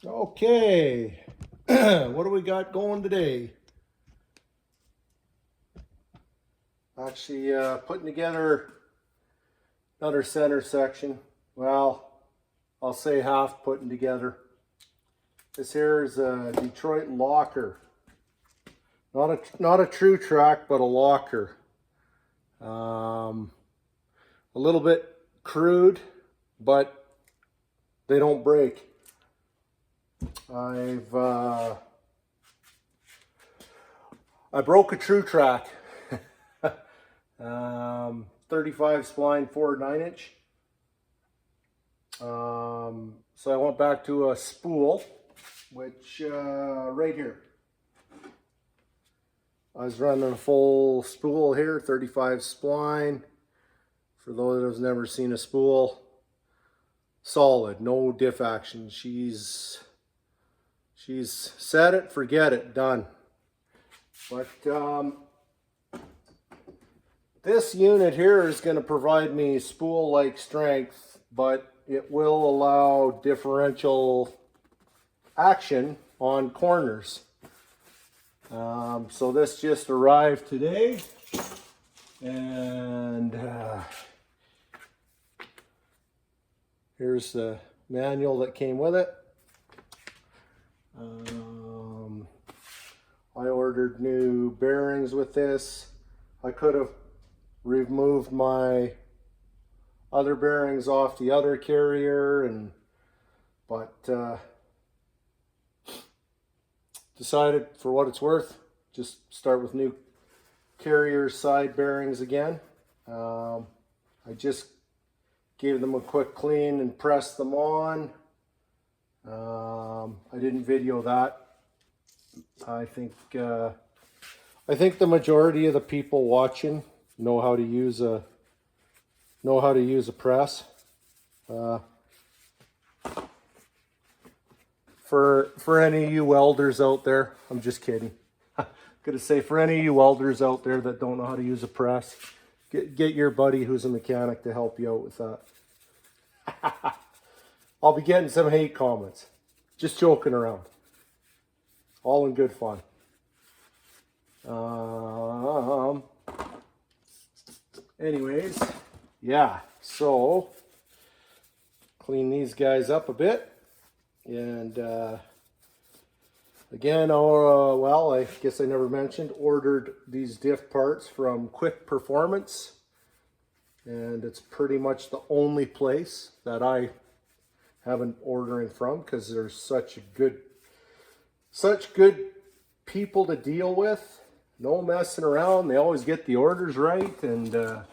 Okay, what do we got going today? Actually, putting together another center section. Well, I'll say half putting together. This here is a Detroit locker. Not a Tru-Trac, but a locker. A little bit crude, but they don't break. I broke a Tru-Trac. 35 spline 4 9-inch. So I went back to a spool, which right here. I was running a full spool here, 35 spline. For those that have never seen a spool, solid, no diff action. She's set it, forget it, done. But this unit here is going to provide me spool-like strength, but it will allow differential action on corners. So this just arrived today, and here's the manual that came with it. I ordered new bearings with this. I could have removed my other bearings off the other carrier, but decided for what it's worth, just start with new carrier side bearings again. I just gave them a quick clean and pressed them on. I didn't video that. I think the majority of the people watching know how to use a press. For any of you welders out there, I'm just kidding. Gonna say, for any of you welders out there that don't know how to use a press, get your buddy who's a mechanic to help you out with that. I'll be getting some hate comments. Just joking around. All in good fun. Anyways, yeah, so clean these guys up a bit. And again, well, I guess I never mentioned, ordered these diff parts from Quick Performance. And it's pretty much the only place that I haven't ordering from, because they're such good people to deal with. No messing around. They always get the orders right, and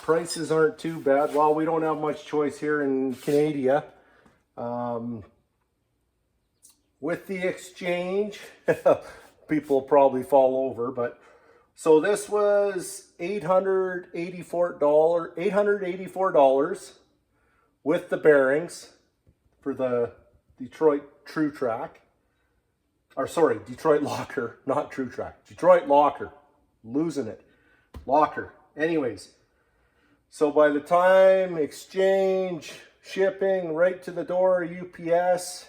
prices aren't too bad. Well, we don't have much choice here in Canada. With the exchange, people probably fall over, but so this was $884 with the bearings for the Detroit Tru-Trac. Or sorry, Detroit locker, not Tru-Trac. Detroit locker. Losing it. Locker. Anyways, so by the time exchange, shipping, right to the door, UPS,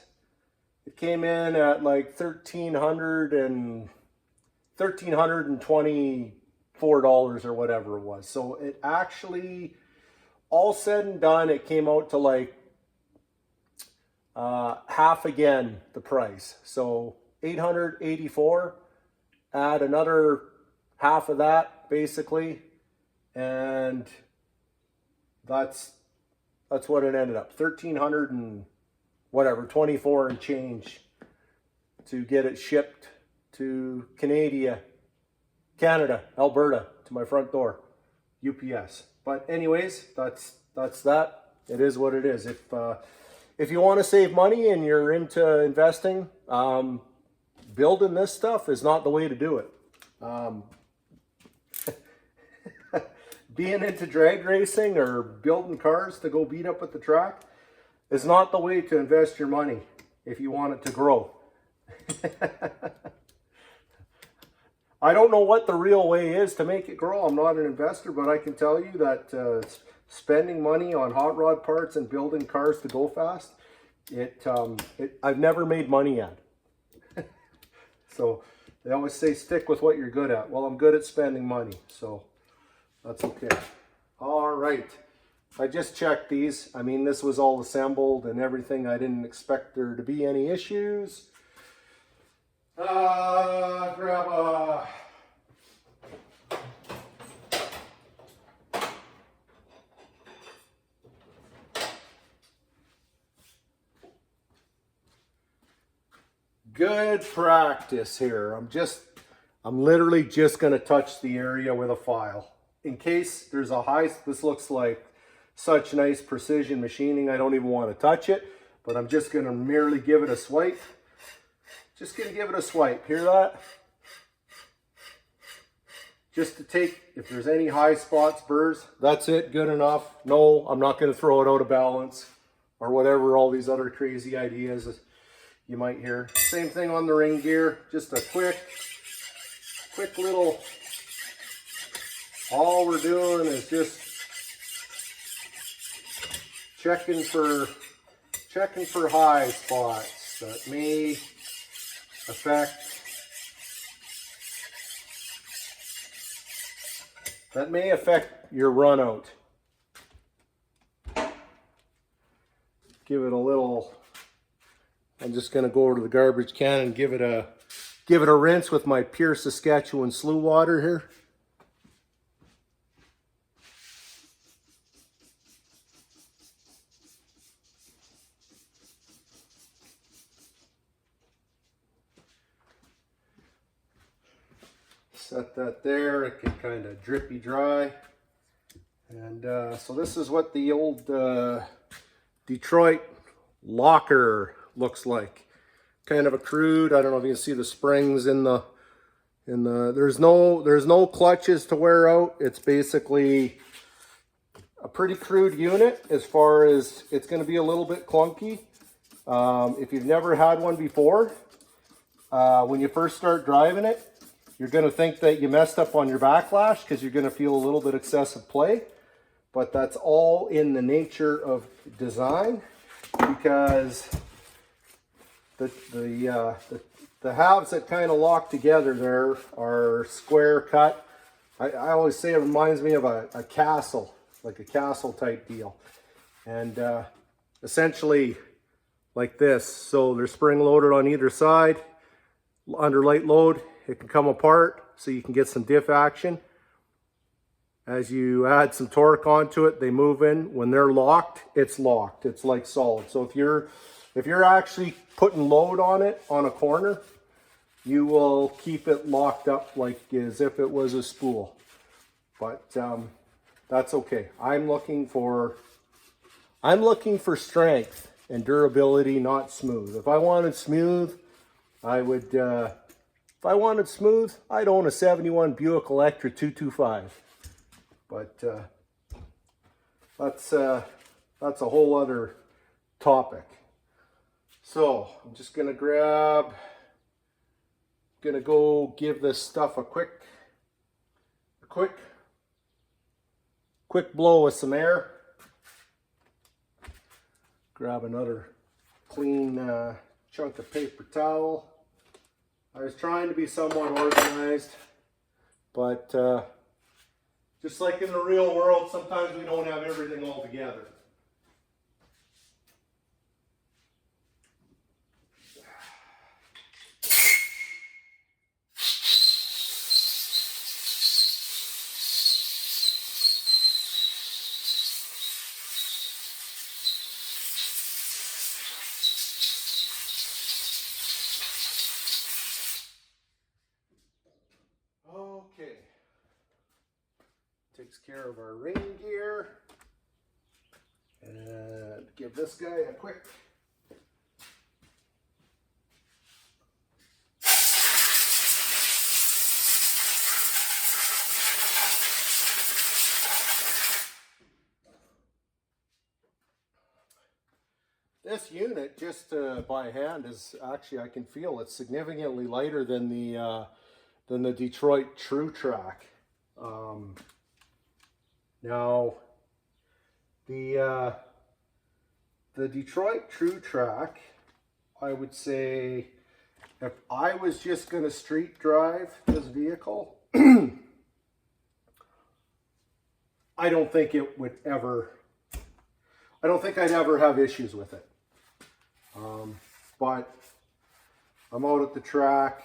it came in at like $1,324 or whatever it was. So it actually, all said and done, it came out to like half again the price. So $884, add another half of that basically, and that's what it ended up, 1,300 and whatever, 24 and change to get it shipped to Canada, Alberta, to my front door, UPS. But anyways, that's that. It is what it is. If you want to save money and you're into investing, building this stuff is not the way to do it. Being into drag racing or building cars to go beat up at the track is not the way to invest your money if you want it to grow. I don't know what the real way is to make it grow. I'm not an investor, but I can tell you that spending money on hot rod parts and building cars to go fast I've never made money at it. So they always say stick with what you're good at. Well, I'm good at spending money, so that's okay. All right. I just checked these. I mean, this was all assembled and everything. I didn't expect there to be any issues. Grab a good practice here. I'm literally just going to touch the area with a file. In case there's a high, this looks like such nice precision machining, I don't even want to touch it, but I'm just going to merely give it a swipe. Just going to give it a swipe. Hear that? Just to take, if there's any high spots, burrs, that's it, good enough. No, I'm not going to throw it out of balance or whatever, all these other crazy ideas you might hear. Same thing on the ring gear, just a quick little, all we're doing is just checking for high spots that may affect your run out. Give it a little, I'm just going to go over to the garbage can and give it a rinse with my pure Saskatchewan slough water here. Set that there, it can kind of drippy dry. And so this is what the old Detroit locker looks like. Kind of a crude, I don't know if you can see the springs in the there's no clutches to wear out. It's basically a pretty crude unit as far as it's going to be a little bit clunky. If you've never had one before, when you first start driving it, you're going to think that you messed up on your backlash because you're going to feel a little bit excessive play. But that's all in the nature of design, because the halves that kind of lock together there are square cut. I always say it reminds me of a castle, like a castle type deal. And essentially like this. So they're spring loaded on either side. Under light load, it can come apart so you can get some diff action. As you add some torque onto it, they move in. When they're locked, it's locked. It's like solid. So if you're actually putting load on it on a corner, you will keep it locked up like as if it was a spool. But that's okay. I'm looking for strength and durability, not smooth. If I wanted smooth, I'd own a 71 Buick Electra 225. But that's a whole other topic. So I'm just gonna go give this stuff a quick blow with some air. Grab another clean chunk of paper towel. I was trying to be somewhat organized, but just like in the real world, sometimes we don't have everything all together. Okay. Takes care of our ring gear. And give this guy a quick this unit, just by hand, is actually, I can feel it's significantly lighter than the Detroit Tru-Trac. Now, the The Detroit Tru-Trac, I would say, if I was just going to street drive this vehicle, I don't think it would ever, I don't think I'd ever have issues with it. But I'm out at the track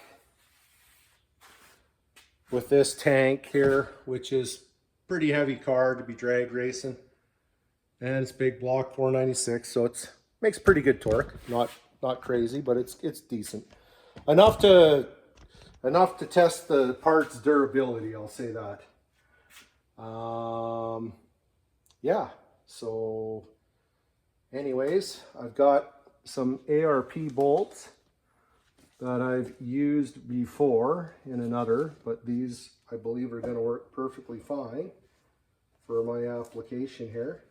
with this tank here, which is pretty heavy car to be drag racing. And it's big block 496, so it's makes pretty good torque. Not crazy, but it's decent. Enough to test the part's durability, I'll say that. Yeah, so anyways, I've got some ARP bolts that I've used before in another, but these I believe are going to work perfectly fine for my application here.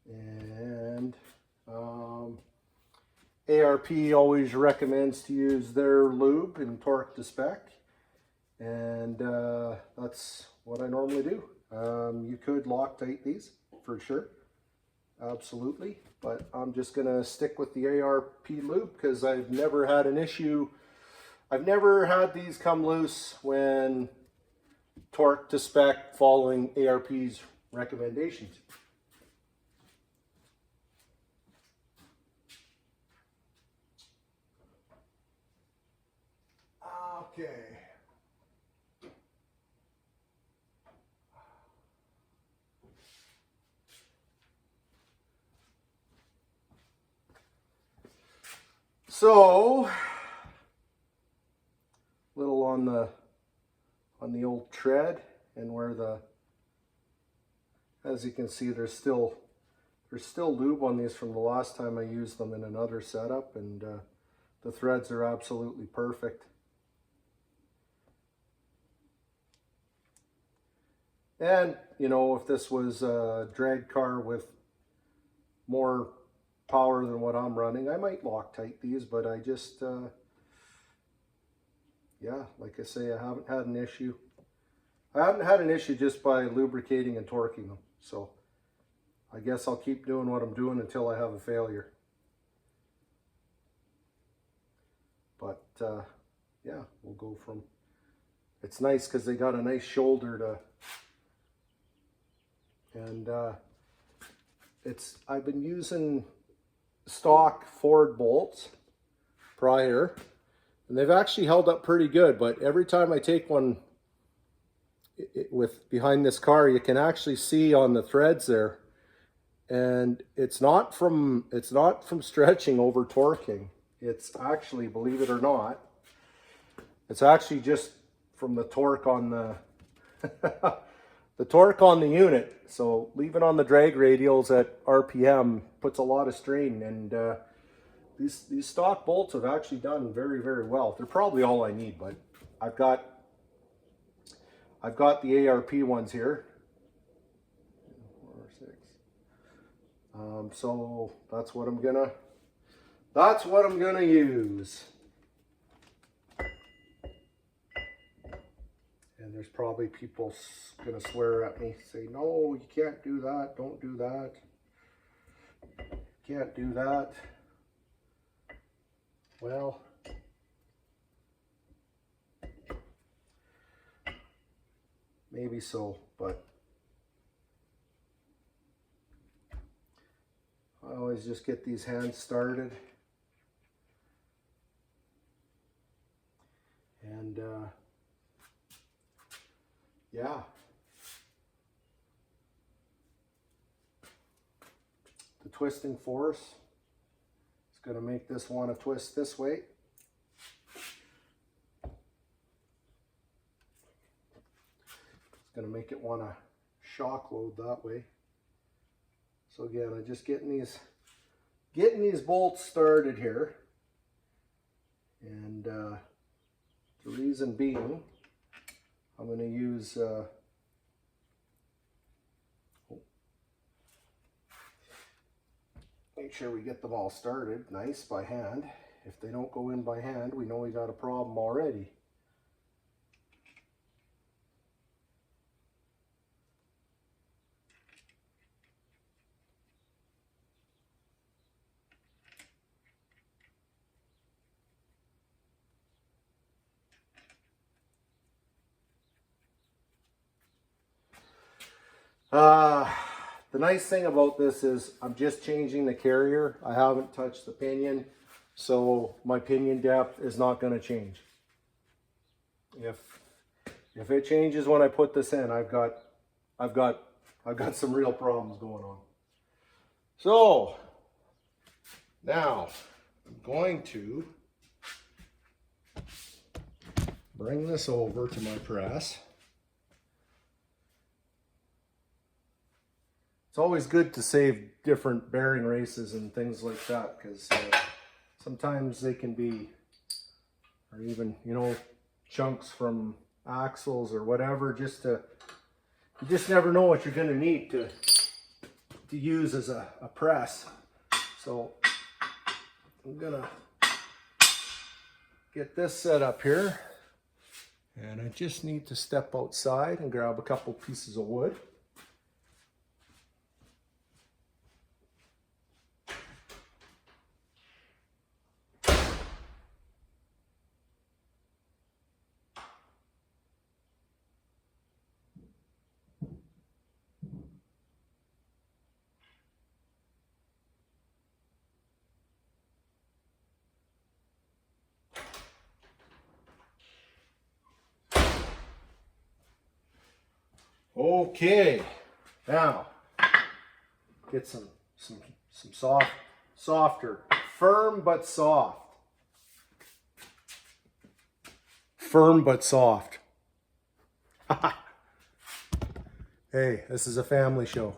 And ARP always recommends to use their lube and torque to spec, and that's what I normally do. You could Loctite these for sure, absolutely, but I'm just gonna stick with the ARP lube because I've never had an issue. I've never had these come loose when torque to spec following ARP's recommendations. Okay. So, little on the old tread, and where the, as you can see, there's still lube on these from the last time I used them in another setup, and the threads are absolutely perfect. And you know, if this was a drag car with more power than what I'm running, I might Loctite these, but I just yeah, like I say, I haven't had an issue. I haven't had an issue just by lubricating and torquing them. So I guess I'll keep doing what I'm doing until I have a failure. But yeah, we'll go from, it's nice because they got a nice shoulder to, and I've been using stock Ford bolts prior, and they've actually held up pretty good, but every time I take one with behind this car, you can actually see on the threads there, and it's not from stretching over torquing. It's actually, believe it or not, it's actually just from the torque on the the torque on the unit. So leaving on the drag radials at RPM puts a lot of strain, and these stock bolts have actually done very, very well. They're probably all I need, but I've got the ARP ones here. 4, 6. So that's what I'm gonna use. And there's probably people gonna swear at me, say, no, you can't do that, don't do that, can't do that. Well, maybe so, but I always just get these hands started, and yeah, the twisting force is going to make this want to twist this way. It's going to make it want to shock load that way. So again, I'm just getting these bolts started here, and the reason being, I'm going to use make sure we get them all started nice by hand. If they don't go in by hand, we know we got a problem already. The nice thing about this is I'm just changing the carrier. I haven't touched the pinion, so my pinion depth is not going to change. If it changes when I put this in, I've got some real problems going on. So now I'm going to bring this over to my press. It's always good to save different bearing races and things like that, because sometimes they can be, or even, you know, chunks from axles or whatever, you just never know what you're going to need to use as a press. So I'm going to get this set up here, and I just need to step outside and grab a couple pieces of wood. Okay, now get some softer, firm but soft. Firm but soft. Hey, this is a family show.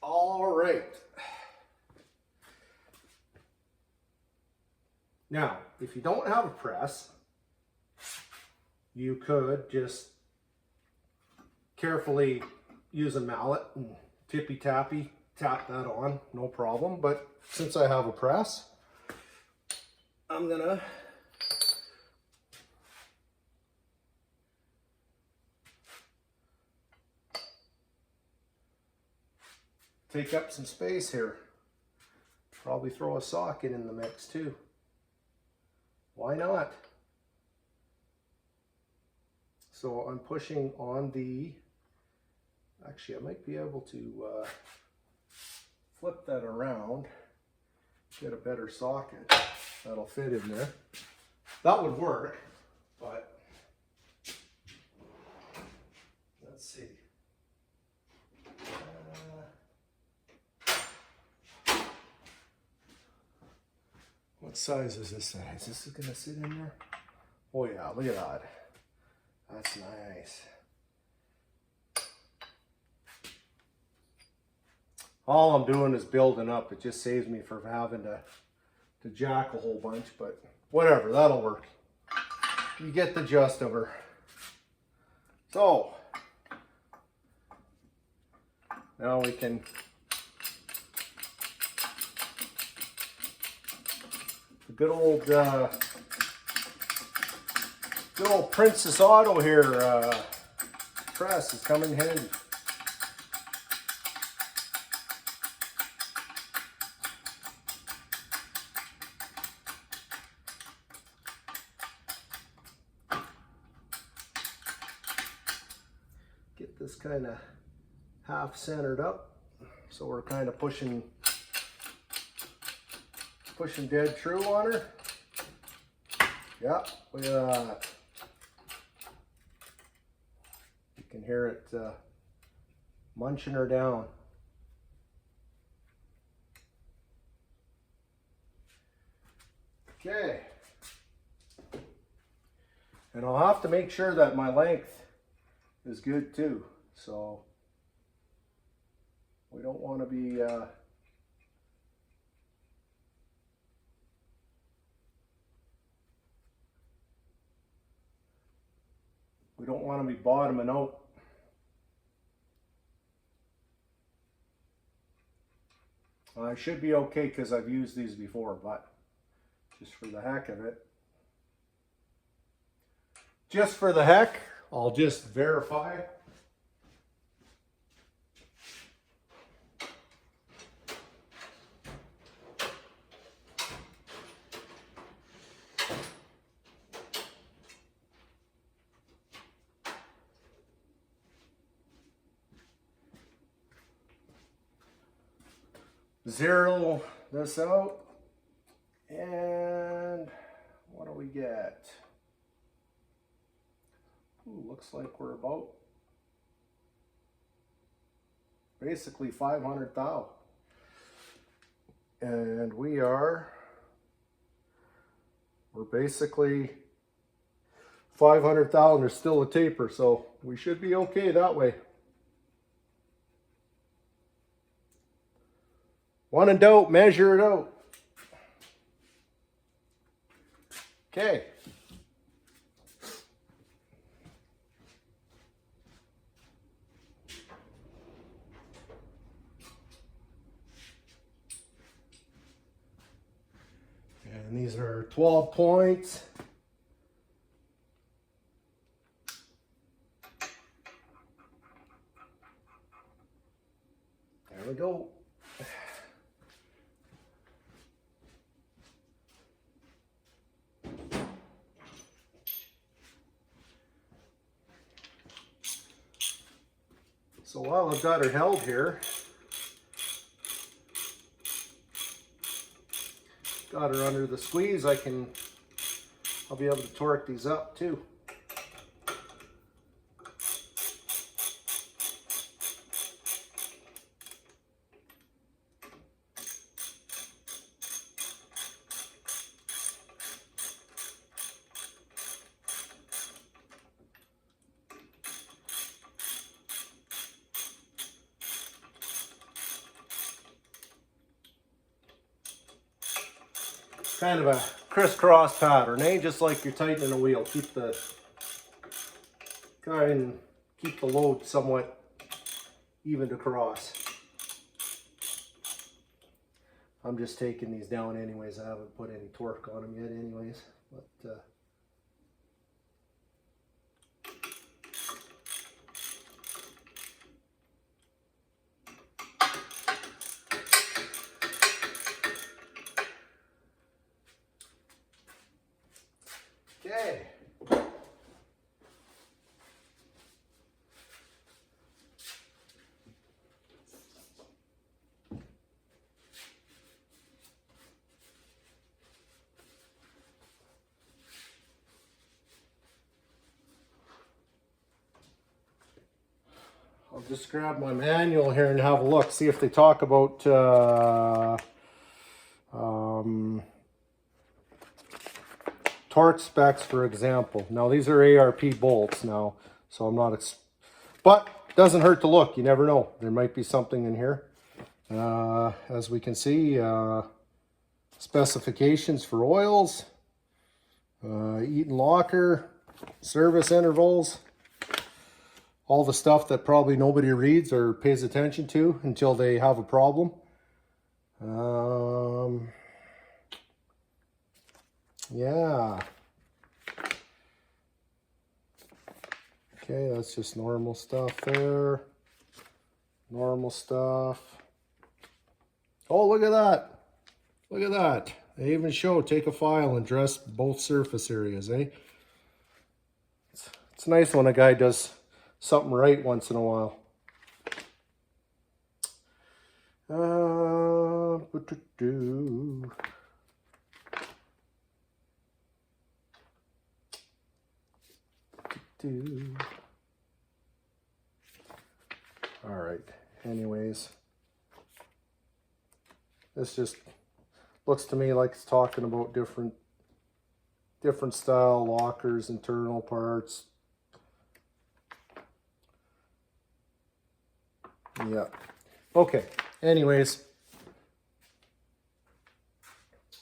All right. Now, if you don't have a press, you could just carefully use a mallet and tippy-tappy tap that on, no problem. But since I have a press, I'm gonna take up some space here. Probably throw a socket in the mix too. Why not? So I'm pushing on the, actually I might be able to flip that around, get a better socket that'll fit in there. That would work, but let's see. What size is this size? Is this gonna sit in there? Oh yeah, look at that. That's nice. All I'm doing is building up. It just saves me from having to jack a whole bunch, but whatever, that'll work. You get the gist of her. So, now we can the good old Princess Auto here press is coming handy. Get this kind of half centered up, so we're kind of pushing dead true on her. Yeah, look at that. You can hear it munching her down. Okay. And I'll have to make sure that my length is good too. So we don't want to be bottoming out. I should be okay because I've used these before, but just for the heck of it, I'll just verify. zero this out, and what do we get? Ooh, looks like we're about basically 500 thou, and we're basically 500 thou, and there's still a taper, so we should be okay that way. When in doubt, measure it out. Okay. And these are 12 points. There we go. So while I've got her held here, got her under the squeeze, I'll be able to torque these up too. Kind of a crisscross pattern, eh? Just like you're tightening a wheel. Try and keep the load somewhat even across. I'm just taking these down anyways. I haven't put any torque on them yet anyways. But okay. I'll just grab my manual here and have a look, see if they talk about torque specs, for example. Now these are ARP bolts now, so I'm not, but doesn't hurt to look. You never know. There might be something in here. As we can see, specifications for oils, Eaton locker, service intervals, all the stuff that probably nobody reads or pays attention to until they have a problem. Yeah. Okay, that's just normal stuff there. Normal stuff. Oh, look at that. Look at that. They even show, take a file and dress both surface areas, eh? It's nice when a guy does something right once in a while. All right, anyways, this just looks to me like it's talking about different style lockers, internal parts. Yeah. Okay. Anyways,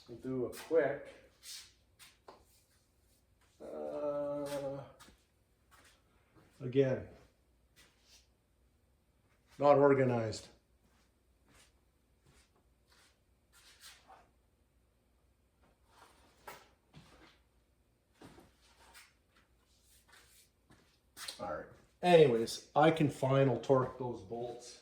we'll do a quick again, not organized. All right. Anyways, I can final torque those bolts.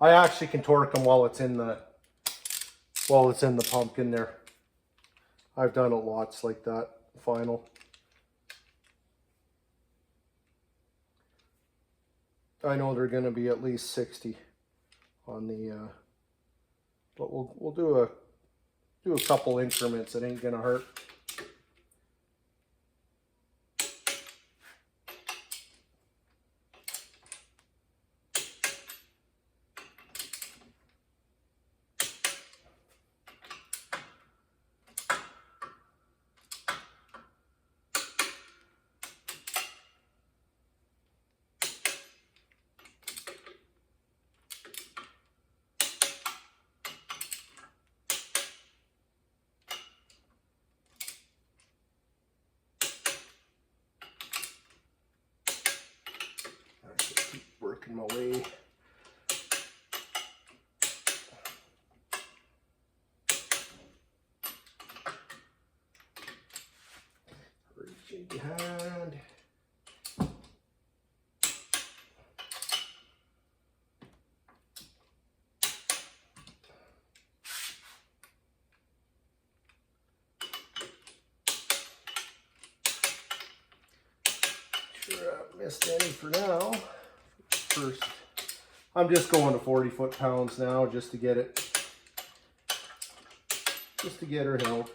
I actually can torque them while it's in the pumpkin there. I've done it lots like that, final. I know they're going to be at least 60 on the, but we'll do a couple increments. It ain't going to hurt. Keep working my way. Reaching behind. Sure, I missed any for now. First, I'm just going to 40 foot-pounds now just to get her held.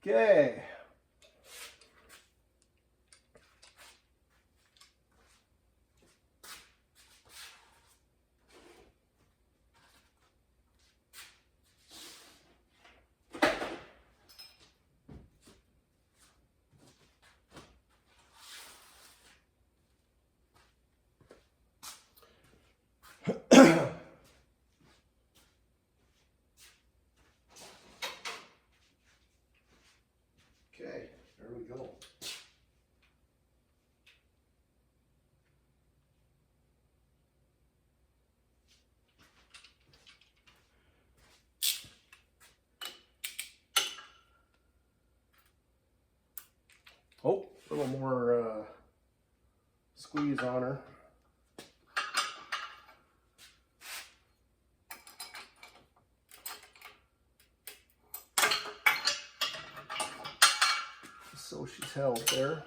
Okay. Okay, there we go. Oh, a little more squeeze on her. So she's held there.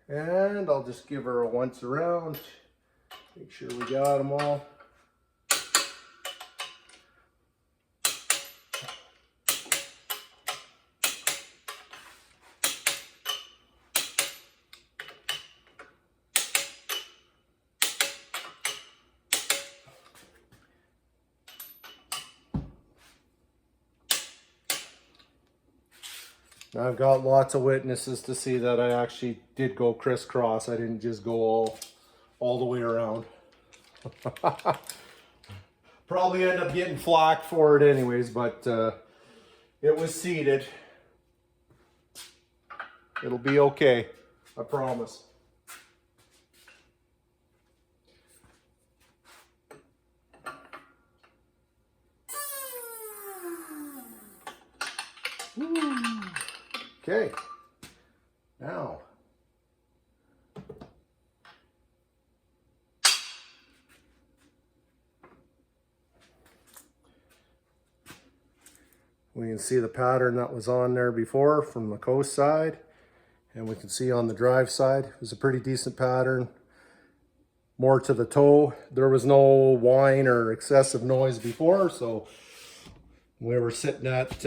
And I'll just give her a once around, make sure we got them all. I've got lots of witnesses to see that I actually did go crisscross. I didn't just go all the way around. Probably end up getting flack for it anyways, but it was seated. It'll be okay, I promise. Woo. Okay, now we can see the pattern that was on there before from the coast side, and we can see on the drive side it was a pretty decent pattern, more to the toe. There was no whine or excessive noise before, so We were sitting at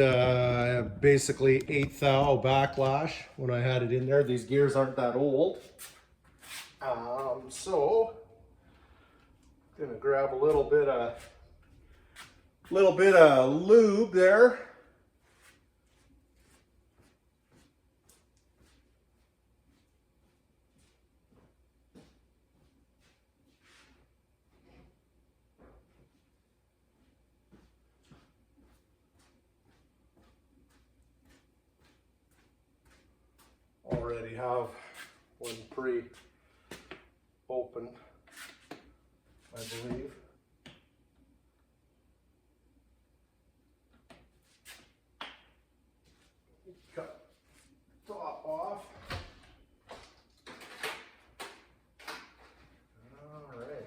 basically 8 thou backlash when I had it in there. These gears aren't that old. So gonna grab a little bit of lube there. Already have one pre-opened, I believe. Cut top off. All right.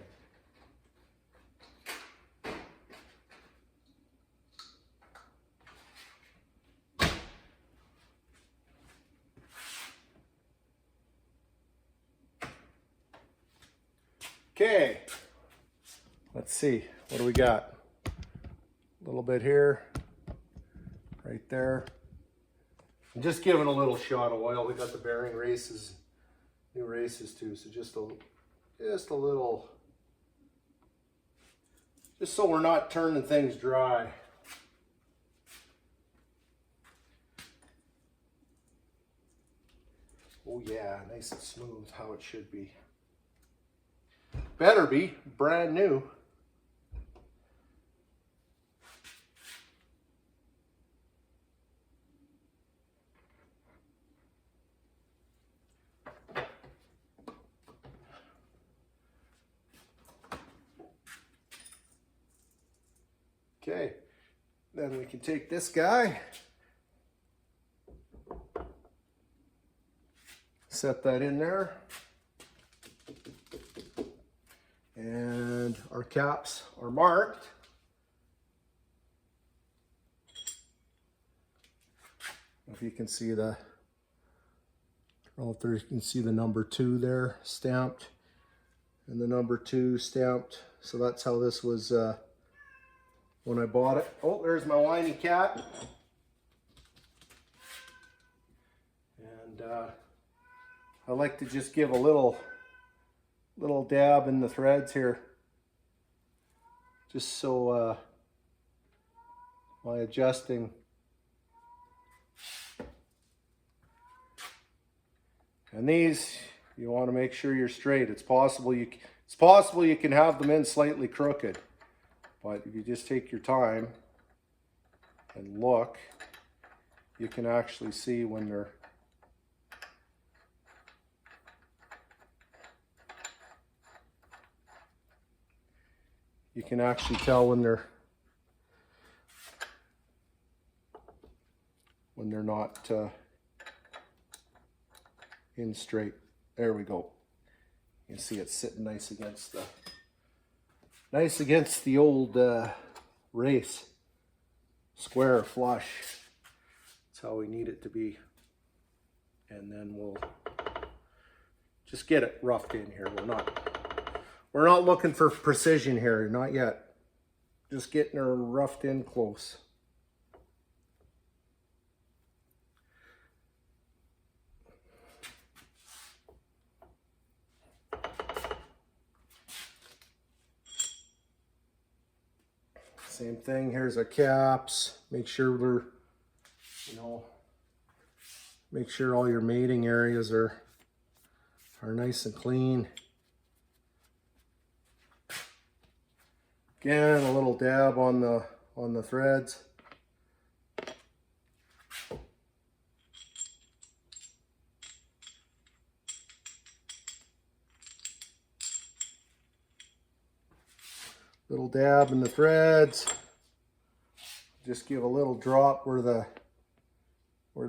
Okay, let's see, what do we got? A little bit here, right there. I'm just giving a little shot of oil. We got the bearing races, new races too, so just a little, just so we're not turning things dry. Oh yeah, nice and smooth, how it should be. Better be brand new. Okay, then we can take this guy, set that in there. And our caps are marked. If you can see the, I don't know if there, you can see the number 2 there stamped, and the number 2 stamped. So that's how this was when I bought it. Oh, there's my whiny cat. And I like to just give a little dab in the threads here, just so my adjusting, and these you want to make sure you're straight. It's possible you can have them in slightly crooked, but if you just take your time and look, you can actually see when they're you can actually tell when they're not in straight. There we go. You can see it's sitting nice against the old race, square, flush. That's how we need it to be. And then we'll just get it roughed in here. We're not looking for precision here, not yet. Just getting her roughed in close. Same thing, here's our caps. Make sure they're, make sure all your mating areas are nice and clean. Again, a little dab on the threads. Little dab in the threads. Just give a little drop where the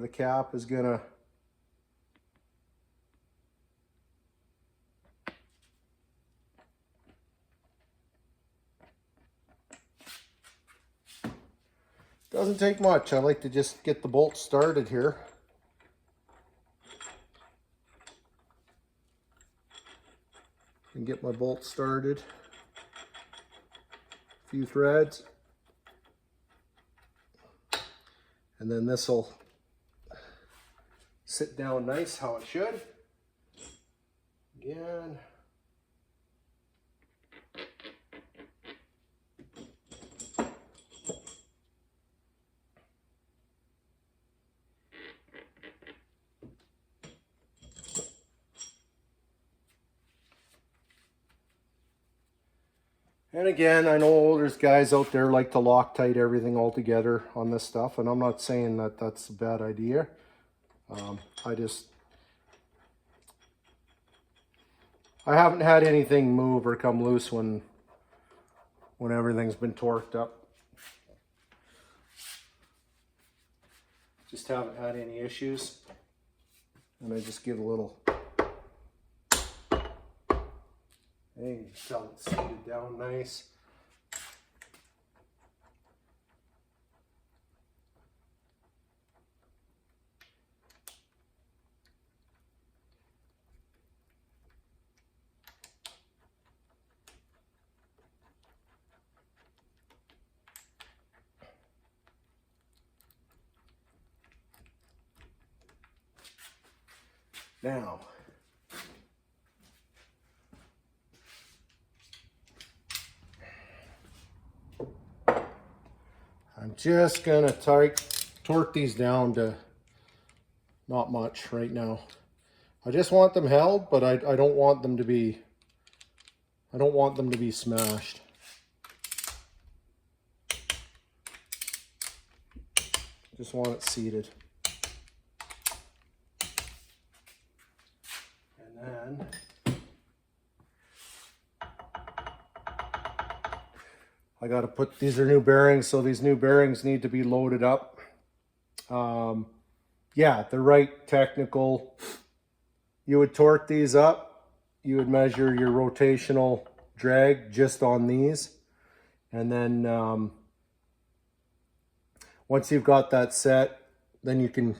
cap is gonna doesn't take much. I like to just get the bolt started here. And get my bolt started. A few threads. And then this will sit down nice how it should. Again. And again, I know there's guys out there like to Loctite everything all together on this stuff, and I'm not saying that that's a bad idea. I haven't had anything move or come loose when everything's been torqued up. Just haven't had any issues. And I just give a little, hey, you can tell it's seated down nice. Now, I'm just gonna torque these down to not much right now. I just want them held, but I don't want them to be smashed. Just want it seated. And then I got to put, these are new bearings, so these new bearings need to be loaded up. Yeah, the right technical, you would torque these up, you would measure your rotational drag just on these, and then once you've got that set, then you can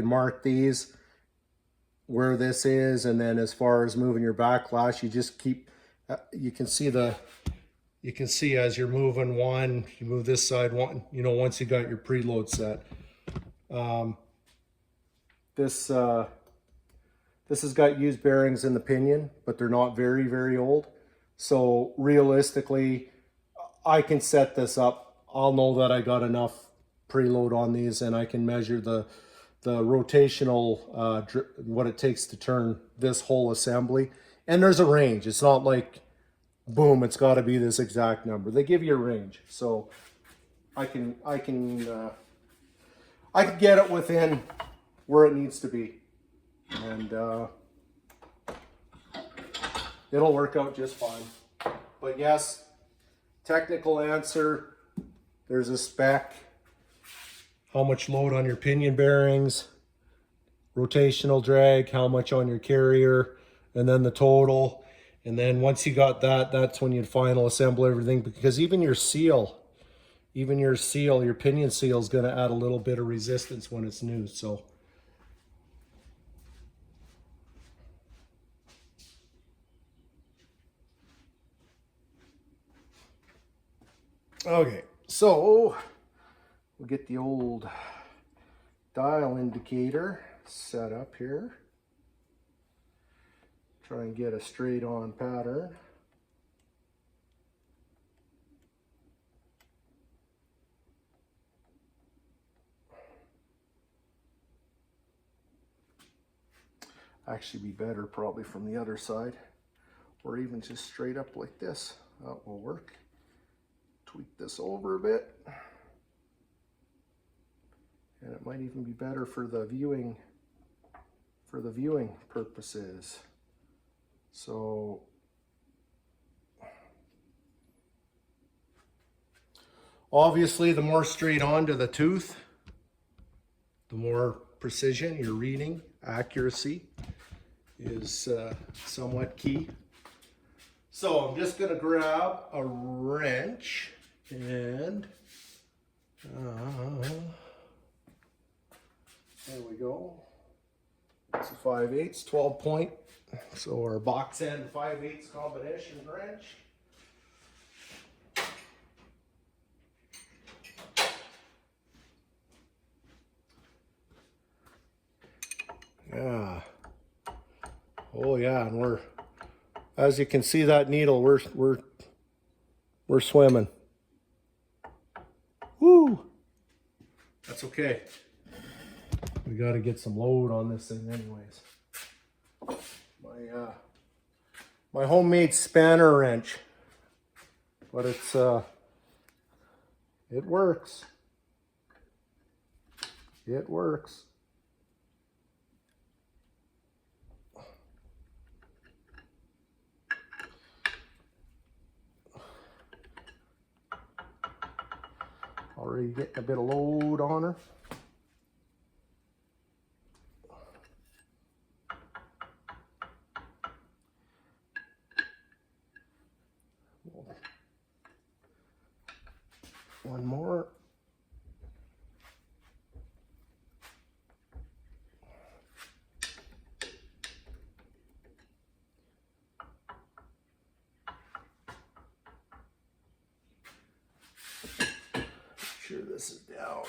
mark these where this is, and then as far as moving your backlash, you just keep, you can see as you're moving one, you move this side one, once you got your preload set. This has got used bearings in the pinion, but they're not very, very old. So realistically, I can set this up. I'll know that I got enough preload on these, and I can measure the rotational, what it takes to turn this whole assembly. And there's a range. It's not like, boom, it's got to be this exact number. They give you a range. So I can get it within where it needs to be. And it'll work out just fine. But yes, technical answer, there's a spec, how much load on your pinion bearings, rotational drag, how much on your carrier, and then the total. And then once you got that, that's when you'd final assemble everything, because even your pinion seal is going to add a little bit of resistance when it's new. So okay, so we'll get the old dial indicator set up here. Try and get a straight on pattern. Actually be better probably from the other side, or even just straight up like this. That will work. Tweak this over a bit, and it might even be better for the viewing purposes. So obviously the more straight on to the tooth, the more precision your reading accuracy is somewhat key. So I'm just going to grab a wrench and there we go. It's a 5/8, 12 point. So our box end 5/8 combination wrench. Yeah. Oh yeah, and we're, as you can see that needle, we're swimming. Woo! That's okay. We got to get some load on this thing anyways. My homemade spanner wrench, but it's it works. It works. Already getting a bit of load on her. One more. Make sure this is down.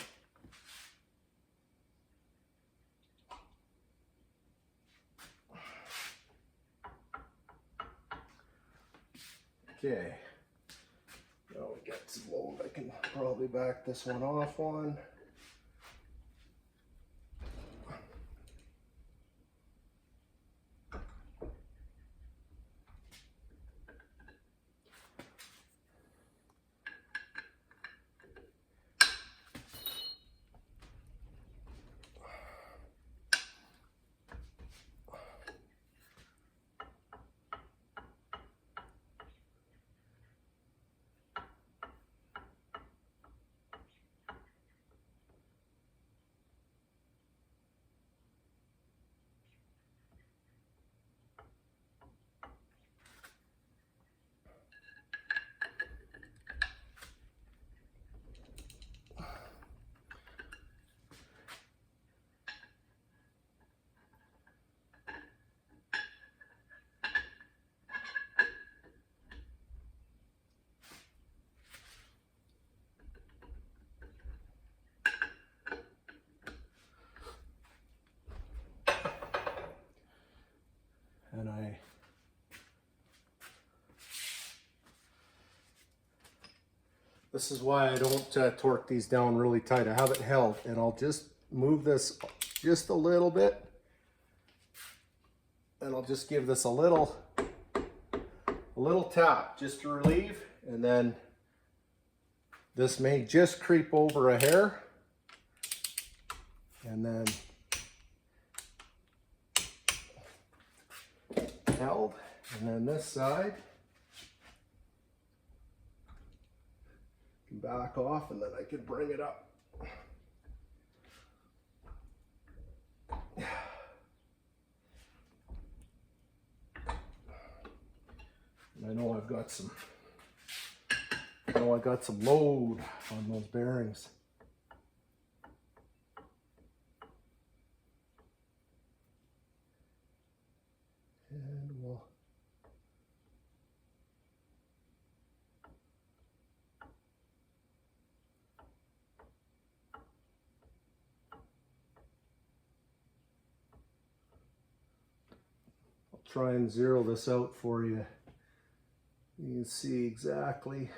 Okay. Now we got some load. I can probably back this one off on. And this is why I don't torque these down really tight. I have it held, and I'll just move this just a little bit, and I'll just give this a little tap just to relieve, and then this may just creep over a hair, and then held, and then this side can back off, and then I can bring it up. And I know I got some load on those bearings. And we'll try and zero this out for you. You can see exactly